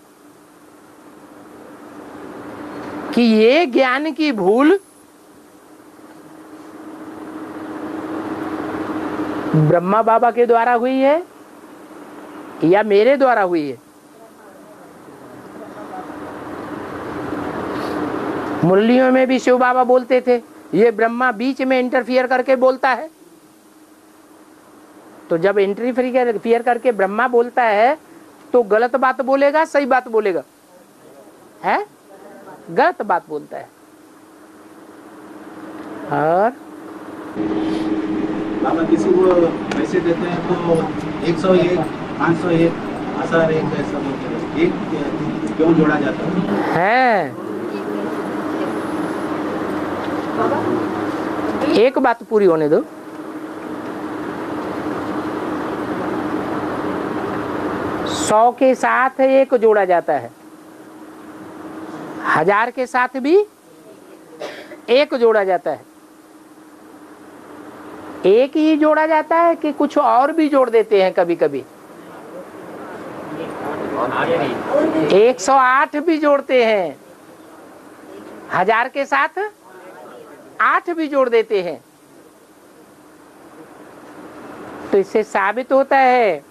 कि ये ज्ञान की भूल ब्रह्मा बाबा के द्वारा हुई है या मेरे द्वारा हुई है। मुरलियों में भी शिव बाबा बोलते थे ये ब्रह्मा बीच में इंटरफियर करके बोलता है। तो जब इंटरफियर करके ब्रह्मा बोलता है तो गलत बात बोलेगा सही बात बोलेगा? है गलत बात बोलता है। और बाबा किसी को पैसे देते हैं तो 101, 501, 1001 ऐसा बोलते हैं, एक क्यों जोड़ा जाता है? एक बात पूरी होने दो। सौ के साथ एक जोड़ा जाता है, 1000 के साथ भी एक जोड़ा जाता है। एक ही जोड़ा जाता है कि कुछ और भी जोड़ देते हैं? कभी कभी 108 भी जोड़ते हैं, 1000 के साथ 8 भी जोड़ देते हैं। तो इससे साबित होता है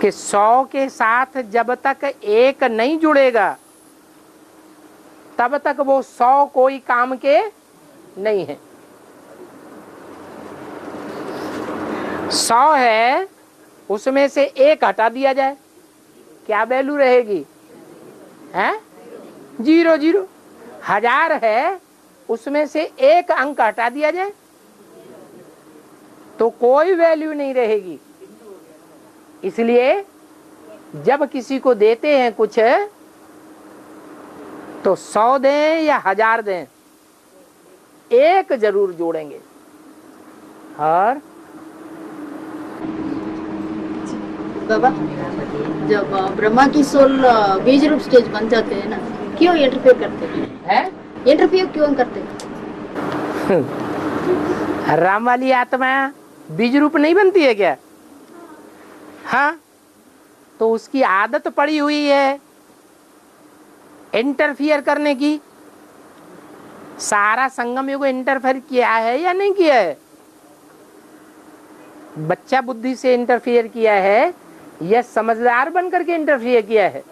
कि 100 के साथ जब तक एक नहीं जुड़ेगा तब तक वो 100 कोई काम के नहीं है। 100 है उसमें से एक हटा दिया जाए क्या वैल्यू रहेगी? है 0 0। 1000 है उसमें से एक अंक हटा दिया जाए तो कोई वैल्यू नहीं रहेगी। इसलिए जब किसी को देते हैं कुछ तो 100 दें या 1000 दें, एक जरूर जोड़ेंगे। और बाबा जब ब्रह्मा की सोल बीज रूप स्टेज बन जाते हैं ना, क्यों इंटरफेयर करते हैं? इंटरफेयर क्यों करते हैं? राम वाली आत्मा बीज रूप नहीं बनती है क्या? हाँ, तो उसकी आदत पड़ी हुई है इंटरफियर करने की। सारा संगम युग इंटरफेयर किया है या नहीं किया है? बच्चा बुद्धि से इंटरफियर किया है या समझदार बनकर के इंटरफियर किया है?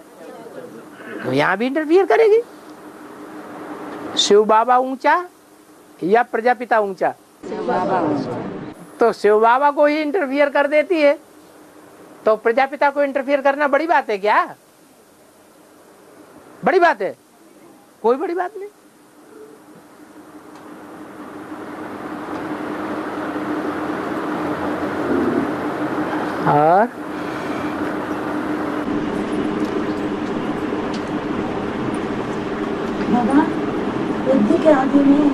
तो यहां भी इंटरफियर करेगी। शिव बाबा ऊंचा या प्रजापिता ऊंचा? तो शिव बाबा को ही इंटरफियर कर देती है, तो प्रजापिता को इंटरफियर करना बड़ी बात है क्या? बड़ी बात है? कोई बड़ी बात नहीं। और बाबा बुद्धि के आदि में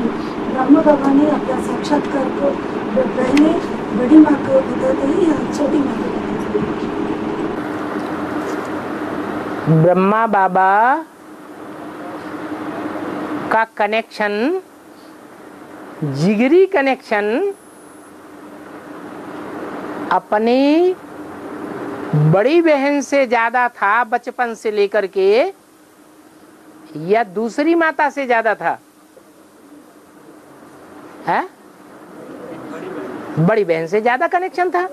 ब्रह्म बाबा ने अपना साक्षात्कार को पहले बड़ी माँ को बताते हैं या छोटी माँ को बताते हैं? ब्रह्मा बाबा का कनेक्शन, जिगरी कनेक्शन अपनी बड़ी बहन से ज्यादा था बचपन से लेकर के, या दूसरी माता से ज्यादा था? है बड़ी बहन से ज्यादा कनेक्शन था।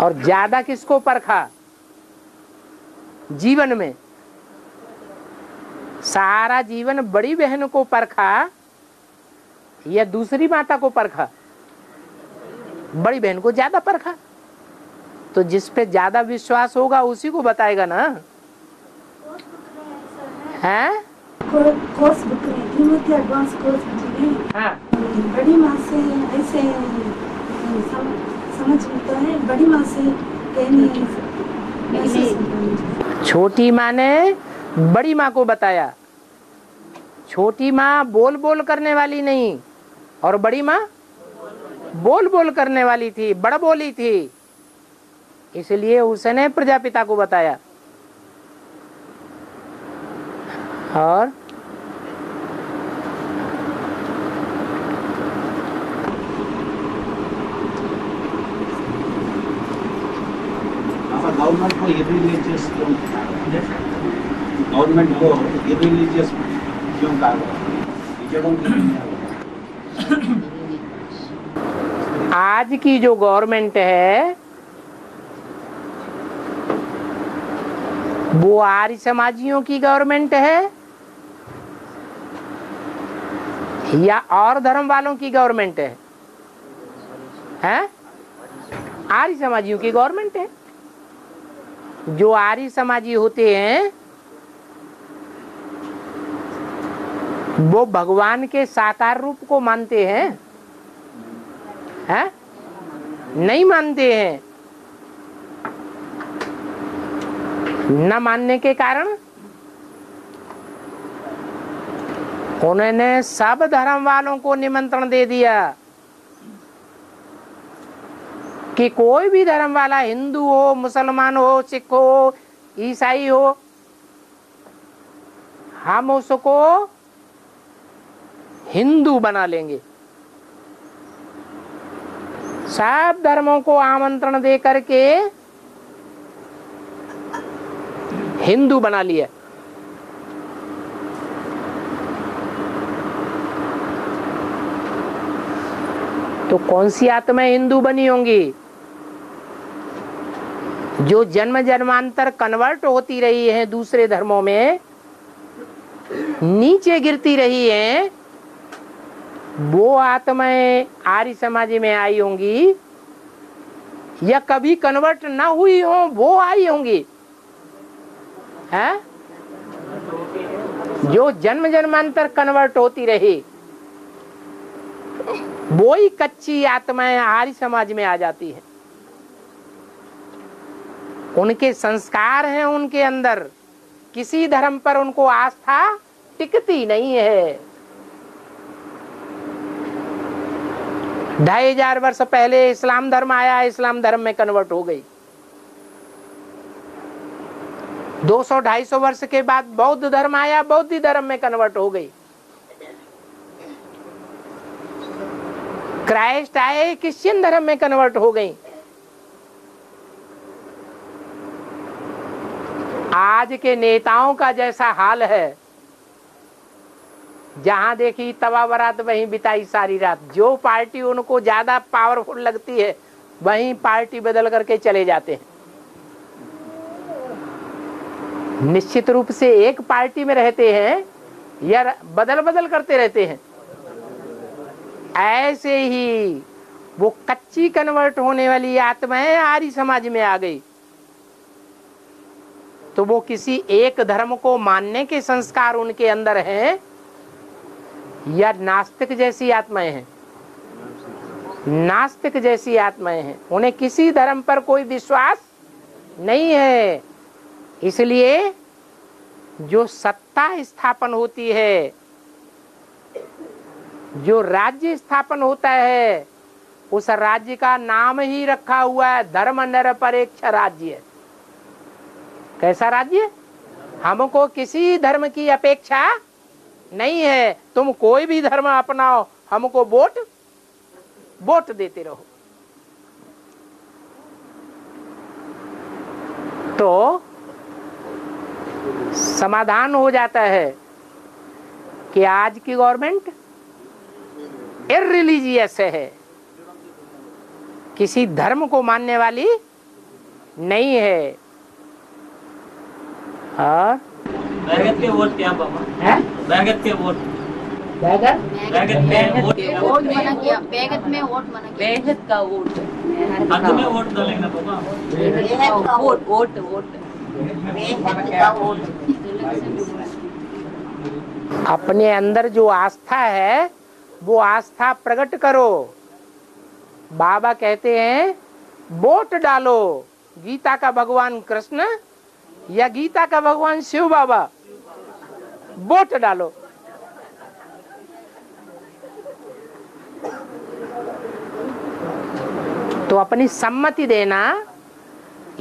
और ज्यादा किसको परखा जीवन में? सारा जीवन बड़ी बहन को परखा या दूसरी माता को परखा? बड़ी बहन को ज्यादा परखा। तो जिस पे ज्यादा विश्वास होगा उसी को बताएगा ना। हैं? कोर्स बुक में एडवांस कोर्स हैं। हाँ, बड़ी माँ से ऐसे समझ तो है, बड़ी माँ से कहने ऐसे समझ। छोटी माँ ने बड़ी माँ को बताया। छोटी माँ बोल बोल करने वाली नहीं, और बड़ी माँ बोल बोल करने वाली थी, बड़ बोली थी, इसलिए उसने प्रजापिता को बताया। और गवर्नमेंट को इररिलीजियस क्यों गवर्नमेंट को इररिलीजियस क्यों कहा आज की जो गवर्नमेंट है वो आर्य समाजियों की गवर्नमेंट है या और धर्म वालों की गवर्नमेंट है? हैं? आर्य समाजियों की गवर्नमेंट है। जो आर्य समाजी होते हैं वो भगवान के साकार रूप को मानते हैं, हैं? नहीं मानते हैं। न मानने के कारण उन्होंने सब धर्म वालों को निमंत्रण दे दिया कि कोई भी धर्म वाला, हिंदू हो, मुसलमान हो, सिख हो, ईसाई हो, हम उसको हिंदू बना लेंगे। सब धर्मों को आमंत्रण दे करके हिंदू बना लिया। तो कौन सी आत्मा हिंदू बनी होंगी? जो जन्म जन्मांतर कन्वर्ट होती रही है दूसरे धर्मों में, नीचे गिरती रही हैं, वो आत्माएं आर्य समाज में आई होंगी, या कभी कन्वर्ट ना हुई हो वो आई होंगी, हैं? जो जन्म जन्मांतर कन्वर्ट होती रही वो ही कच्ची आत्माएं आर्य समाज में आ जाती है। उनके संस्कार हैं उनके अंदर, किसी धर्म पर उनको आस्था टिकती नहीं है। 2500 वर्ष पहले इस्लाम धर्म आया, इस्लाम धर्म में कन्वर्ट हो गई। 200-250 वर्ष के बाद बौद्ध धर्म आया, बौद्ध धर्म में कन्वर्ट हो गई। क्राइस्ट आए, क्रिश्चियन धर्म में कन्वर्ट हो गई। आज के नेताओं का जैसा हाल है, जहां देखी तवा बरात वहीं बिताई सारी रात। जो पार्टी उनको ज्यादा पावरफुल लगती है वहीं पार्टी बदल करके चले जाते हैं। निश्चित रूप से एक पार्टी में रहते हैं या बदल बदल करते रहते हैं। ऐसे ही वो कच्ची कन्वर्ट होने वाली आत्माएं आर्य समाज में आ गई, तो वो किसी एक धर्म को मानने के संस्कार उनके अंदर हैं या नास्तिक जैसी आत्माएं हैं? नास्तिक जैसी आत्माएं हैं। उन्हें किसी धर्म पर कोई विश्वास नहीं है। इसलिए जो सत्ता स्थापन होती है, जो राज्य स्थापन होता है, उस राज्य का नाम ही रखा हुआ है धर्मनिरपेक्ष राज्य। कैसा राज्य? हमको किसी धर्म की अपेक्षा नहीं है, तुम कोई भी धर्म अपनाओ, हमको वोट देते रहो। तो समाधान हो जाता है कि आज की गवर्नमेंट इररिलीजियस है, किसी धर्म को मानने वाली नहीं है। और बैगत के वोट क्या बाबा? बैगत के वोट, बैगत में वोट मना किया, बैगत में वोट मना किया। बेहद का वोट, हद में वोट डालेंगे बाबा। बेहद का वोट, वोट वोट बेहद का वोट। अपने अंदर जो आस्था है वो आस्था प्रकट करो। बाबा कहते हैं वोट डालो, गीता का भगवान कृष्ण या गीता का भगवान शिव बाबा, वोट डालो। तो अपनी सम्मति देना,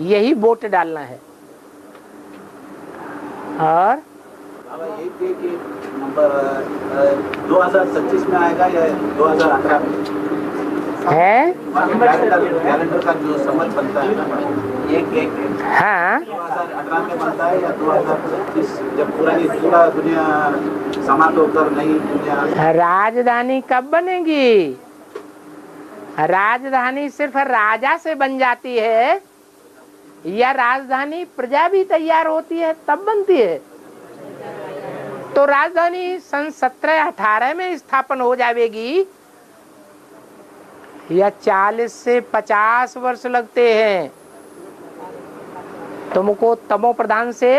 यही वोट डालना है। और बाबा यही थे कि नंबर 2025 में आएगा या 2018 में है कैलेंडर का जो समझ बनता है ना, एक हाँ 2018 में बनता है या 2025 जब पूरा दुनिया समाप्त होकर नई दुनिया। राजधानी कब बनेगी? राजधानी सिर्फ राजा से बन जाती है या राजधानी प्रजा भी तैयार होती है तब बनती है? तो राजधानी सन 1718 में स्थापन हो जाएगी या 40 से 50 वर्ष लगते हैं तुमको तमो प्रधान से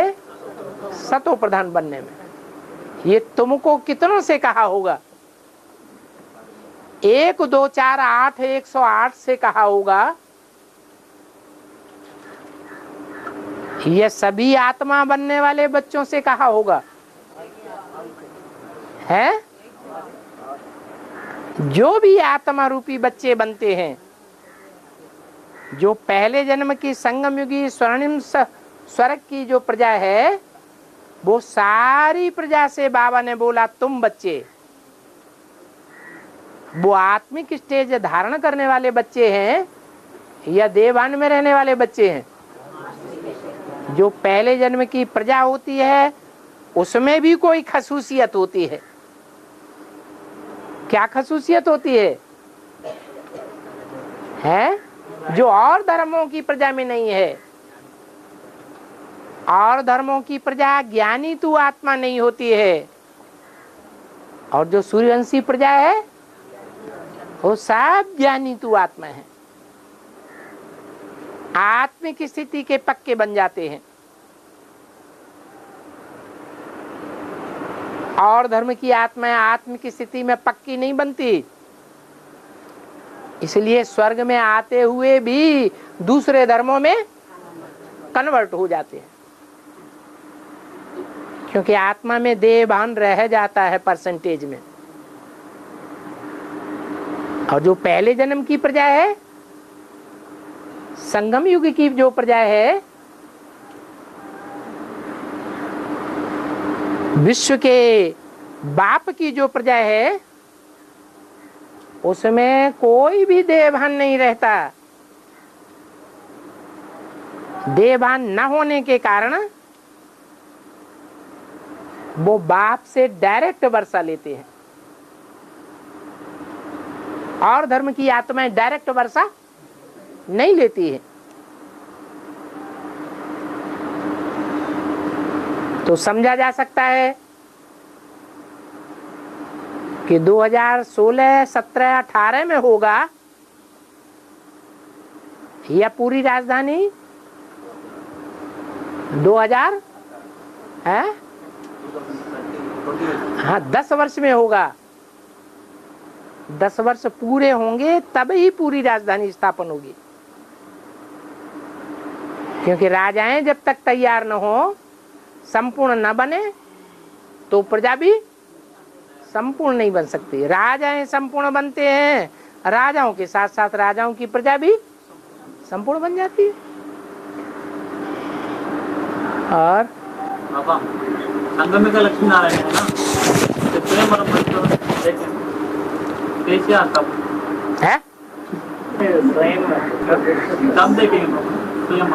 सतो प्रधान बनने में? ये तुमको कितनों से कहा होगा? 1 2 4 8 108 से कहा होगा। ये सभी आत्मा बनने वाले बच्चों से कहा होगा है? जो भी आत्मा रूपी बच्चे बनते हैं, जो पहले जन्म की संगम युगी स्वर्णिम स्वर्ग की जो प्रजा है, वो सारी प्रजा से बाबा ने बोला तुम बच्चे, वो आत्मिक स्टेज धारण करने वाले बच्चे हैं या देवान में रहने वाले बच्चे हैं? जो पहले जन्म की प्रजा होती है उसमें भी कोई खसूसियत होती है। क्या खसूसियत होती है? जो और धर्मों की प्रजा में नहीं है। और धर्मों की प्रजा ज्ञानी तू आत्मा नहीं होती है, और जो सूर्यवंशी प्रजा है वो सब ज्ञानी तू आत्मा है। आत्मिक स्थिति के पक्के बन जाते हैं। और धर्म की आत्मा आत्मिक स्थिति में पक्की नहीं बनती, इसलिए स्वर्ग में आते हुए भी दूसरे धर्मों में कन्वर्ट हो जाते हैं, क्योंकि आत्मा में देह भान रह जाता है परसेंटेज में। और जो पहले जन्म की प्रजा है, संगम युग की जो प्रजा है, विश्व के बाप की जो प्रजा है, उसमें कोई भी देहभान नहीं रहता। देहभान न होने के कारण वो बाप से डायरेक्ट वर्षा लेते हैं। और धर्म की आत्माएं डायरेक्ट वर्षा नहीं लेती है। तो समझा जा सकता है कि 2016, 17, 18 में होगा या पूरी राजधानी 2000 है, हाँ 10 वर्ष में होगा। 10 वर्ष पूरे होंगे तब ही पूरी राजधानी स्थापन होगी, क्योंकि राजाएं जब तक तैयार न हो, संपूर्ण न बने, तो प्रजा भी संपूर्ण नहीं बन सकती। राजाएं संपूर्ण बनते हैं, राजाओं के साथ साथ राजाओं की प्रजा भी संपूर्ण बन जाती है। और बाबा संगम का लक्ष्मी नारायण है ना, तो प्रेम और कैसे आता है? तब देखेंगे प्रेम।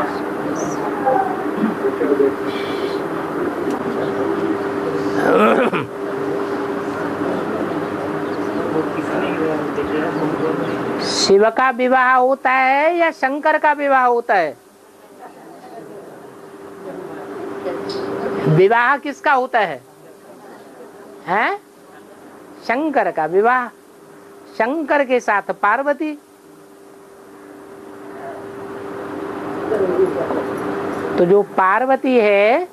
शिव का विवाह होता है या शंकर का विवाह होता है? विवाह किसका होता है? हैं? शंकर का विवाह, शंकर के साथ पार्वती। तो जो पार्वती है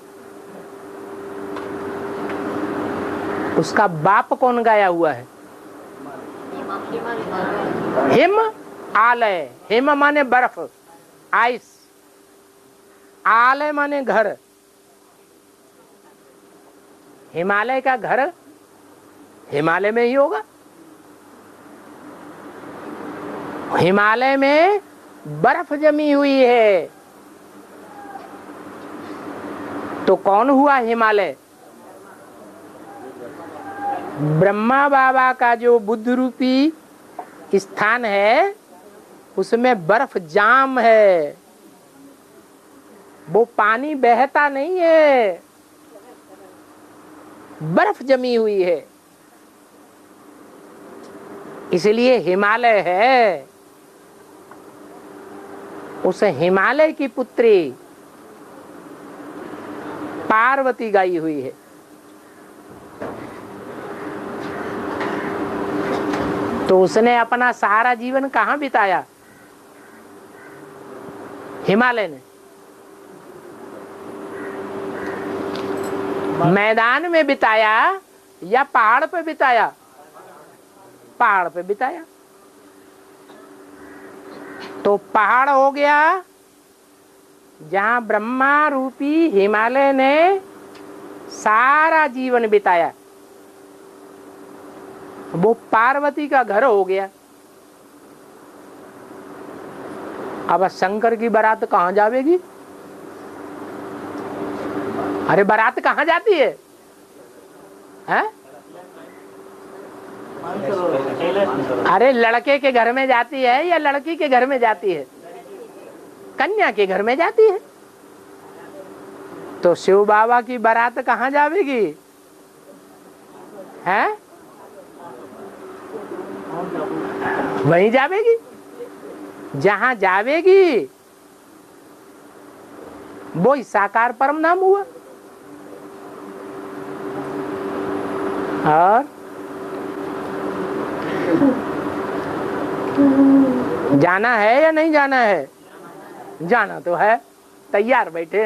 उसका बाप कौन गाया हुआ है? हिम आलय, हिम माने बर्फ, आइस, आलय माने घर। हिमालय का घर हिमालय में ही होगा। हिमालय में बर्फ जमी हुई है, तो कौन हुआ हिमालय? ब्रह्मा बाबा का जो बुद्ध रूपी स्थान है उसमें बर्फ जाम है, वो पानी बहता नहीं है, बर्फ जमी हुई है, इसलिए हिमालय है। उस हिमालय की पुत्री पार्वती गाई हुई है। तो उसने अपना सारा जीवन कहाँ बिताया? हिमालय ने। मैदान में बिताया या पहाड़ पे बिताया? पहाड़ पे बिताया। तो पहाड़ हो गया जहां ब्रह्मा रूपी हिमालय ने सारा जीवन बिताया, वो पार्वती का घर हो गया। अब शंकर की बारात कहां जावेगी? अरे बारात कहां जाती है? हैं? अरे लड़के के घर में जाती है या लड़की के घर में जाती है? कन्या के घर में जाती है। तो शिव बाबा की बारात कहां जावेगी? हैं? वहीं जावेगी। जहां जावेगी वो साकार परम नाम हुआ। और जाना है या नहीं जाना है? जाना तो है, तैयार बैठे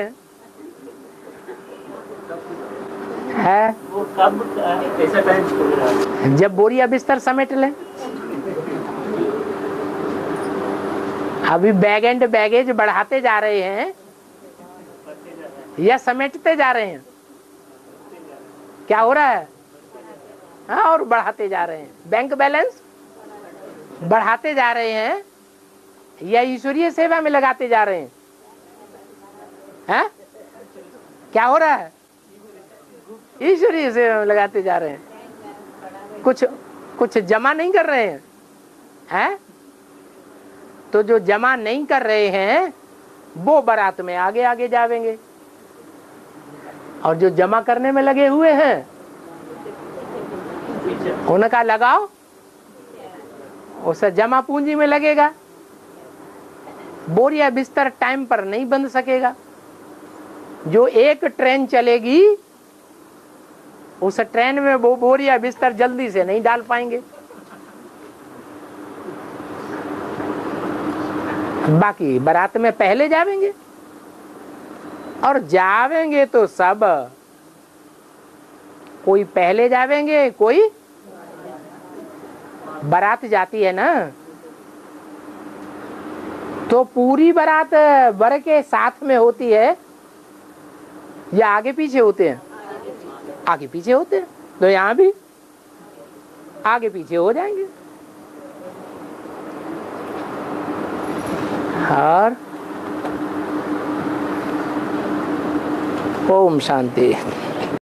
हैं। वो कब कैसा टाइम? जब बोरिया बिस्तर समेट लें। अभी बैग एंड बैगेज बढ़ाते जा रहे हैं या समेटते जा रहे हैं? क्या हो रहा है? हाँ, और बढ़ाते जा रहे हैं। बैंक बैलेंस बढ़ाते जा रहे हैं या ईश्वरीय सेवा में लगाते जा रहे हैं? हैं? क्या हो रहा है? ईश्वरीय सेवा में लगाते जा रहे हैं। कुछ जमा नहीं कर रहे हैं। हैं? तो जो जमा नहीं कर रहे हैं वो बारात में आगे आगे जावेंगे, और जो जमा करने में लगे हुए हैं उनका लगाओ उसे जमा पूंजी में लगेगा। बोरिया बिस्तर टाइम पर नहीं बंध सकेगा। जो एक ट्रेन चलेगी उस ट्रेन में वो बोरिया बिस्तर जल्दी से नहीं डाल पाएंगे। बाकी बारात में पहले जावेंगे, और जावेंगे तो सब, कोई पहले जावेंगे, कोई बारात जाती है ना, तो पूरी बारात वर के साथ में होती है या आगे पीछे होते हैं? आगे पीछे होते हैं। तो यहाँ भी आगे पीछे हो जाएंगे। और ओम शांति।